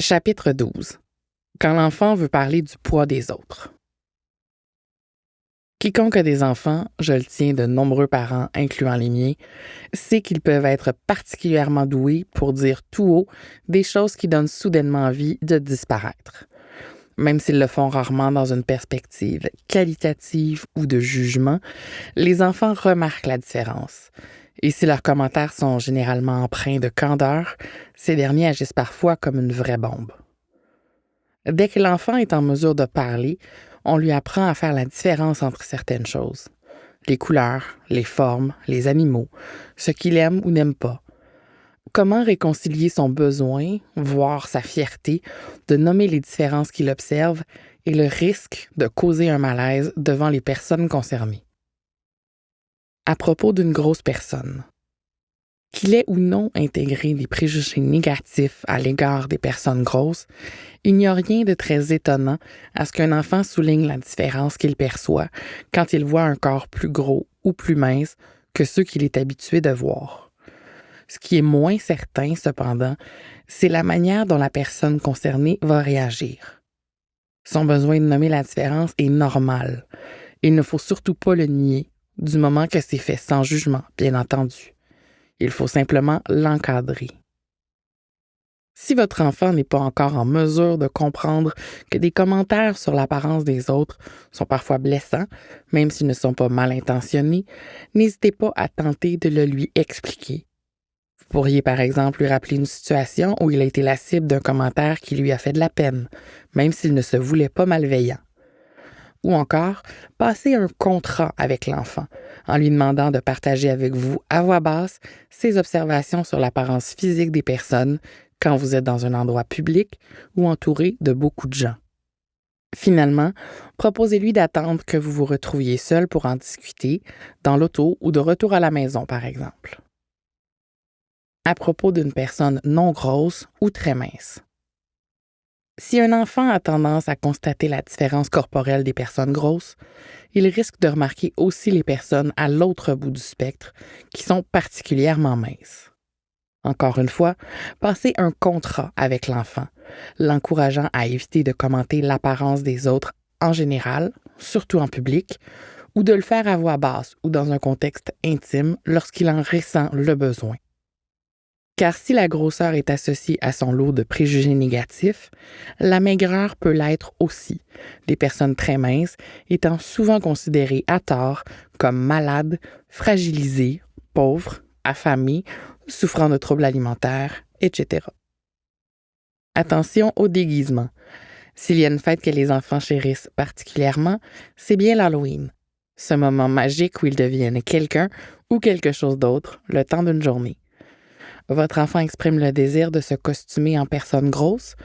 Chapitre 12. Quand l'enfant veut parler du poids des autres. Quiconque a des enfants, je le tiens de nombreux parents, incluant les miens, sait qu'ils peuvent être particulièrement doués pour dire tout haut des choses qui donnent soudainement envie de disparaître. Même s'ils le font rarement dans une perspective qualitative ou de jugement, les enfants remarquent la différence. Et si leurs commentaires sont généralement empreints de candeur, ces derniers agissent parfois comme une vraie bombe. Dès que l'enfant est en mesure de parler, on lui apprend à faire la différence entre certaines choses. Les couleurs, les formes, les animaux, ce qu'il aime ou n'aime pas. Comment réconcilier son besoin, voire sa fierté, de nommer les différences qu'il observe et le risque de causer un malaise devant les personnes concernées. À propos d'une grosse personne. Qu'il ait ou non intégré des préjugés négatifs à l'égard des personnes grosses, il n'y a rien de très étonnant à ce qu'un enfant souligne la différence qu'il perçoit quand il voit un corps plus gros ou plus mince que ceux qu'il est habitué de voir. Ce qui est moins certain, cependant, c'est la manière dont la personne concernée va réagir. Son besoin de nommer la différence est normal. Il ne faut surtout pas le nier, du moment que c'est fait sans jugement, bien entendu. Il faut simplement l'encadrer. Si votre enfant n'est pas encore en mesure de comprendre que des commentaires sur l'apparence des autres sont parfois blessants, même s'ils ne sont pas mal intentionnés, n'hésitez pas à tenter de le lui expliquer. Vous pourriez par exemple lui rappeler une situation où il a été la cible d'un commentaire qui lui a fait de la peine, même s'il ne se voulait pas malveillant. Ou encore, passer un contrat avec l'enfant en lui demandant de partager avec vous à voix basse ses observations sur l'apparence physique des personnes quand vous êtes dans un endroit public ou entouré de beaucoup de gens. Finalement, proposez-lui d'attendre que vous vous retrouviez seul pour en discuter, dans l'auto ou de retour à la maison, par exemple. À propos d'une personne non grosse ou très mince. Si un enfant a tendance à constater la différence corporelle des personnes grosses, il risque de remarquer aussi les personnes à l'autre bout du spectre qui sont particulièrement minces. Encore une fois, passez un contrat avec l'enfant, l'encourageant à éviter de commenter l'apparence des autres en général, surtout en public, ou de le faire à voix basse ou dans un contexte intime lorsqu'il en ressent le besoin. Car si la grosseur est associée à son lot de préjugés négatifs, la maigreur peut l'être aussi, les personnes très minces étant souvent considérées à tort comme malades, fragilisées, pauvres, affamées, souffrant de troubles alimentaires, etc. Attention au déguisement. S'il y a une fête que les enfants chérissent particulièrement, c'est bien l'Halloween, ce moment magique où ils deviennent quelqu'un ou quelque chose d'autre le temps d'une journée. Votre enfant exprime le désir de se costumer en personne grosse,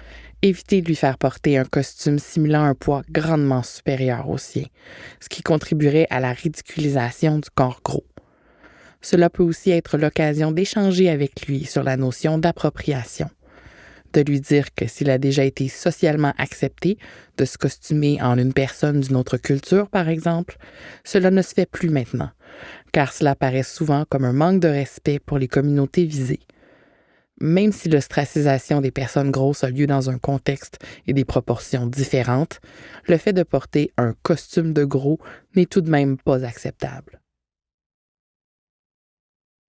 évitez de lui faire porter un costume simulant un poids grandement supérieur au sien, ce qui contribuerait à la ridiculisation du corps gros. Cela peut aussi être l'occasion d'échanger avec lui sur la notion d'appropriation, de lui dire que s'il a déjà été socialement accepté de se costumer en une personne d'une autre culture, par exemple, cela ne se fait plus maintenant, car cela paraît souvent comme un manque de respect pour les communautés visées. Même si l'ostracisation des personnes grosses a lieu dans un contexte et des proportions différentes, le fait de porter un costume de gros n'est tout de même pas acceptable.